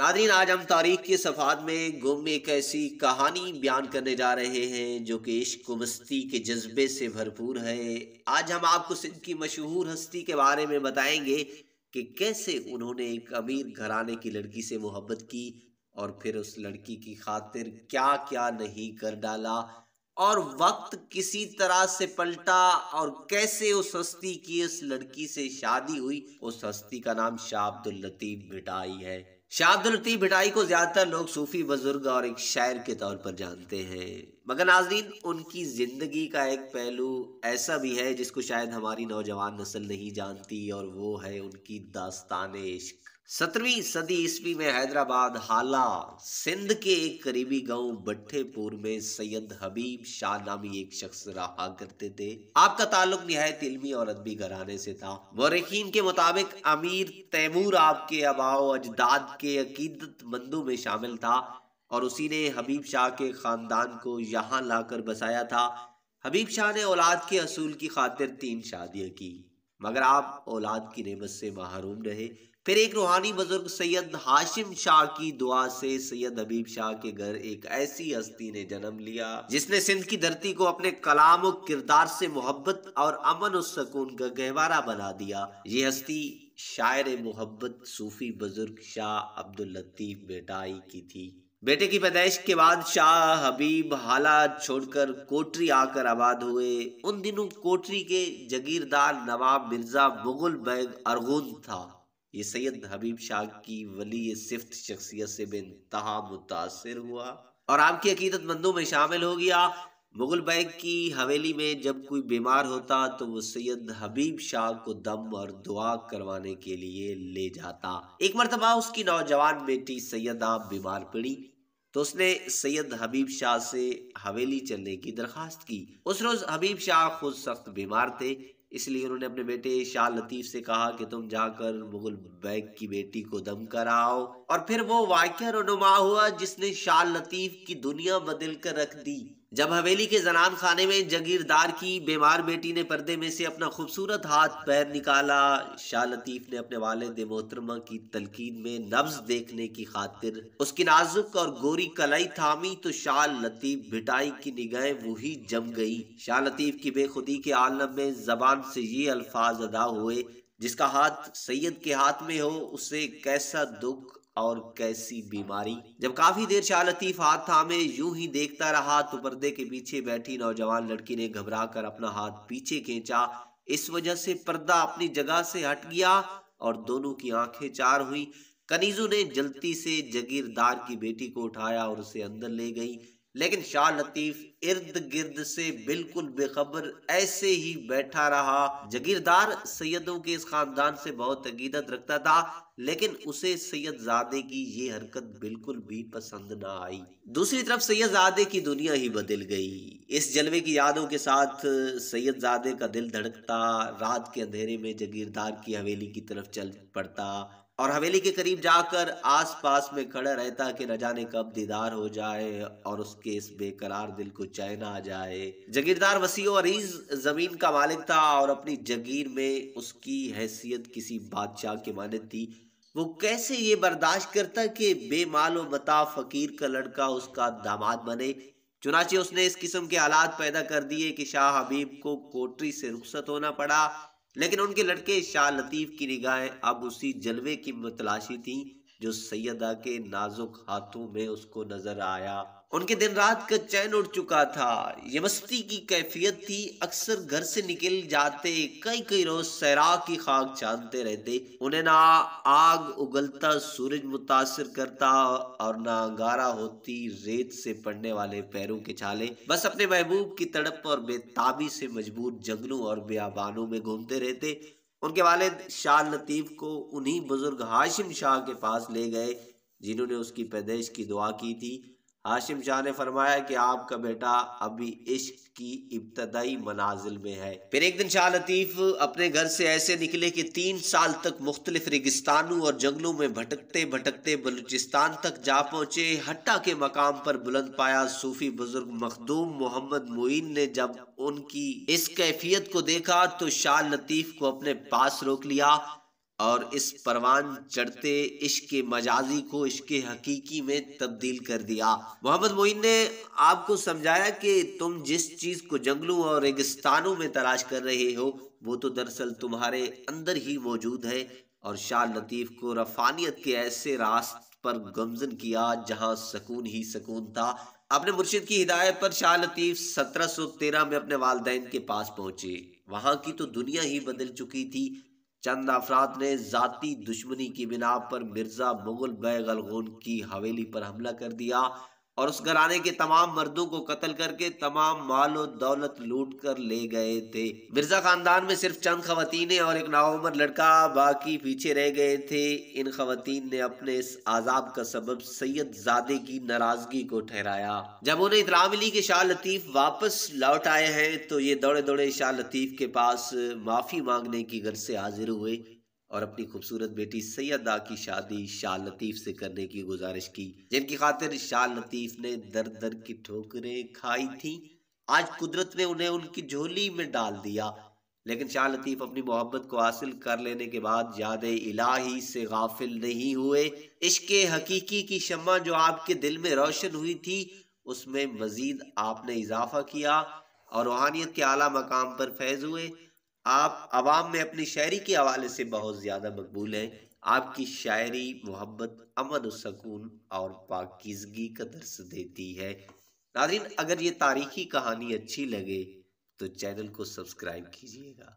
ناظرین، آج ہم تاریخ کے صفحات میں گم ایک ایسی کہانی بیان کرنے جا رہے ہیں جو کہ عشق و مستی کے جذبے سے بھرپور ہے۔ آج ہم آپ کو سندھ کی مشہور ہستی کے بارے میں بتائیں گے کہ کیسے انہوں نے ایک امیر گھرانے کی لڑکی سے محبت کی اور پھر اس لڑکی کی خاطر کیا کیا نہیں کر ڈالا، اور وقت کسی طرح سے پلٹا اور کیسے اس ہستی کی اس لڑکی سے شادی ہوئی۔ اس ہستی کا نام شاہ عبداللطیف بھٹائی ہے۔ شاہ عبداللطیف بھٹائی کو زیادہ تر لوگ صوفی بزرگ اور ایک شاعر کے طور پر جانتے ہیں، مگر ناظرین ان کی زندگی کا ایک پہلو ایسا بھی ہے جس کو شاید ہماری نوجوان نسل نہیں جانتی، اور وہ ہے ان کی داستان عشق۔ 17ویں صدی عیسوی میں حیدرآباد حالہ سندھ کے ایک قریبی گاؤں بٹھے پور میں سید حبیب شاہ نامی ایک شخص رہا کرتے تھے۔ آپ کا تعلق نہایت علمی اور ادبی گھرانے سے تھا۔ مورخین کے مطابق امیر تیمور آپ کے آباء و اجداد کے عقیدت مندوں میں شامل تھا، اور اسی نے حبیب شاہ کے خاندان کو یہاں لا کر بسایا تھا۔ حبیب شاہ نے اولاد کے حصول کی خاطر 3 شادیاں کی، مگر آپ اولاد کی نعمت سے محروم رہے۔ پھر ایک روحانی بزرگ سید ہاشم شاہ کی دعا سے سید حبیب شاہ کے گھر ایک ایسی ہستی نے جنم لیا جس نے سندھ کی دھرتی کو اپنے کلام و کردار سے محبت اور امن و سکون کا گہوارہ بنا دیا۔ یہ ہستی شاعر محبت صوفی بزرگ شاہ عبداللطیف بھٹائی کی تھی۔ بیٹے کی پیدائش کے بعد شاہ حبیب حالہ چھوڑ کر کوٹری آ کر آباد ہوئے۔ ان دنوں کوٹری کے جگیردار نواب مرزا مغل بیگ ارغون تھا۔ یہ سید حبیب شاہ کی ولی صفت شخصیت سے بے انتہا متاثر ہوا اور آپ کی عقیدت مندوں میں شامل ہو گیا۔ مغل بیگ کی حویلی میں جب کوئی بیمار ہوتا تو وہ سید حبیب شاہ کو دم اور دعا کروانے کے لیے لے جاتا۔ ایک مرتبہ اس کی نوجوان بیٹی سیدہ بیمار پڑی تو اس نے سید حبیب شاہ سے حویلی چلنے کی درخواست کی۔ اس روز حبیب شاہ خود سخت بیمار تھے، اس لیے انہوں نے اپنے بیٹے شاہ لطیف سے کہا کہ تم جا کر مغل بیگ کی بیٹی کو دم کراؤ، اور پھر وہ واقعہ رونما ہوا جس نے شاہ لطیف کی دنیا بدل کر رکھ دی۔ جب حویلی کے زنان خانے میں جگیردار کی بیمار بیٹی نے پردے میں سے اپنا خوبصورت ہاتھ پیر نکالا، شاہ لطیف نے اپنے والد محترمہ کی تلقین میں نبض دیکھنے کی خاطر اس کی نازک اور گوری کلائی تھامی تو شاہ لطیف بھٹائی کی نگاہیں وہی جم گئی۔ شاہ لطیف کی بے خودی کے عالم میں زبان سے یہ الفاظ ادا ہوئے: جس کا ہاتھ سید کے ہاتھ میں ہو اسے کیسا دکھ اور کیسی بیماری۔ جب کافی دیر شاہ لطیف ہاتھ تھامے یوں ہی دیکھتا رہا تو پردے کے پیچھے بیٹھی نوجوان لڑکی نے گھبرا کر اپنا ہاتھ پیچھے کھینچا۔ اس وجہ سے پردہ اپنی جگہ سے ہٹ گیا اور دونوں کی آنکھیں چار ہوئیں۔ کنیزوں نے جلتی سے جگیردار کی بیٹی کو اٹھایا اور اسے اندر لے گئی، لیکن شاہ لطیف ارد گرد سے بالکل بے خبر ایسے ہی بیٹھا رہا۔ جگیردار سیدوں کے اس خاندان سے بہت عقیدت رکھتا تھا، لیکن اسے سید زادے کی یہ حرکت بالکل بھی پسند نہ آئی۔ دوسری طرف سید زادے کی دنیا ہی بدل گئی۔ اس جلوے کی یادوں کے ساتھ سید زادے کا دل دھڑکتا، رات کے اندھیرے میں جگیردار کی حویلی کی طرف چل پڑتا اور حویلی کے قریب جا کر آس پاس میں کھڑا رہتا کہ نہ جانے کب دیدار ہو جائے اور اس کے اس بے قرار دل کو چین آ جائے۔ جگیردار وسیع و عریض زمین کا مالک تھا اور اپنی جگیر میں اس کی حیثیت کسی بادشاہ کے مانند تھی۔ وہ کیسے یہ برداشت کرتا کہ بے مال و متاع فقیر کا لڑکا اس کا داماد بنے؟ چنانچہ اس نے اس قسم کے حالات پیدا کر دیے کہ شاہ حبیب کو کوٹری سے رخصت ہونا پڑا، لیکن ان کے لڑکے شاہ لطیف کی نگاہیں اب اسی جلوے کی متلاشی تھیں جو سیدہ کے نازک ہاتھوں میں اس کو نظر آیا۔ ان کے دن رات کا چین اڑ چکا تھا، یہ مستی کی کیفیت تھی۔ اکثر گھر سے نکل جاتے، کئی روز صحرا کی خاک چاندتے رہتے، انہیں نہ آگ اگلتا سورج متاثر کرتا اور نہ انگارہ ہوتی ریت سے پڑنے والے پیروں کے چھالے۔ بس اپنے محبوب کی تڑپ اور بے تابی سے مجبور جنگلوں اور بیابانوں میں گھومتے رہتے۔ ان کے والد شاہ لطیف کو انہی بزرگ ہاشم شاہ کے پاس لے گئے جنہوں نے اس کی پیدائش کی دعا کی تھی۔ ہاشم شاہ نے فرمایا کہ آپ کا بیٹا ابھی عشق کی ابتدائی منازل میں ہے۔ پھر ایک دن شاہ لطیف اپنے گھر سے ایسے نکلے کہ 3 سال تک مختلف ریگستانوں اور جنگلوں میں بھٹکتے بھٹکتے بلوچستان تک جا پہنچے۔ حٹا کے مقام پر بلند پایا صوفی بزرگ مخدوم محمد معین نے جب ان کی اس کیفیت کو دیکھا تو شاہ لطیف کو اپنے پاس روک لیا اور اس پروان چڑھتے عشق مجازی کو عشق حقیقی میں تبدیل کر دیا۔ محمد معین نے آپ کو سمجھایا کہ تم جس چیز کو جنگلوں اور ریگستانوں میں تلاش کر رہے ہو وہ تو دراصل تمہارے اندر ہی موجود ہے، اور شاہ لطیف کو رفانیت کے ایسے راست پر گمزن کیا جہاں سکون ہی سکون تھا۔ اپنے مرشد کی ہدایت پر شاہ لطیف 1713 میں اپنے والدین کے پاس پہنچے۔ وہاں کی تو دنیا ہی بدل چکی تھی۔ چند افراد نے ذاتی دشمنی کی بنا پر مرزا مغل بیگ الغون کی حویلی پر حملہ کر دیا اور اس گھرانے کے تمام مردوں کو قتل کر کے تمام مال و دولت لوٹ کر لے گئے تھے۔ مرزا خاندان میں صرف چند خواتینیں اور ایک نوعمر لڑکا باقی پیچھے رہ گئے تھے۔ ان خواتین نے اپنے اس عذاب کا سبب سید زادے کی ناراضگی کو ٹھہرایا۔ جب انہیں اطلاع ملی کہ شاہ لطیف واپس لوٹ آئے ہیں تو یہ دوڑے دوڑے شاہ لطیف کے پاس معافی مانگنے کی غرض سے حاضر ہوئے اور اپنی خوبصورت بیٹی سیدہ کی شادی شاہ لطیف سے کرنے کی گزارش کی، جن کی خاطر شاہ لطیف نے در در کی ٹھوکریں کھائی تھیں۔ آج قدرت نے انہیں ان کی جھولی میں ڈال دیا، لیکن شاہ لطیف اپنی محبت کو حاصل کر لینے کے بعد یاد الہی سے غافل نہیں ہوئے۔ عشق حقیقی کی شمع جو آپ کے دل میں روشن ہوئی تھی اس میں مزید آپ نے اضافہ کیا اور روحانیت کے اعلیٰ مقام پر فیض ہوئے۔ آپ عوام میں اپنی شاعری کے حوالے سے بہت زیادہ مقبول ہیں۔ آپ کی شاعری محبت، امن و سکون اور پاکیزگی کا درس دیتی ہے۔ ناظرین، اگر یہ تاریخی کہانی اچھی لگے تو چینل کو سبسکرائب کیجیے گا۔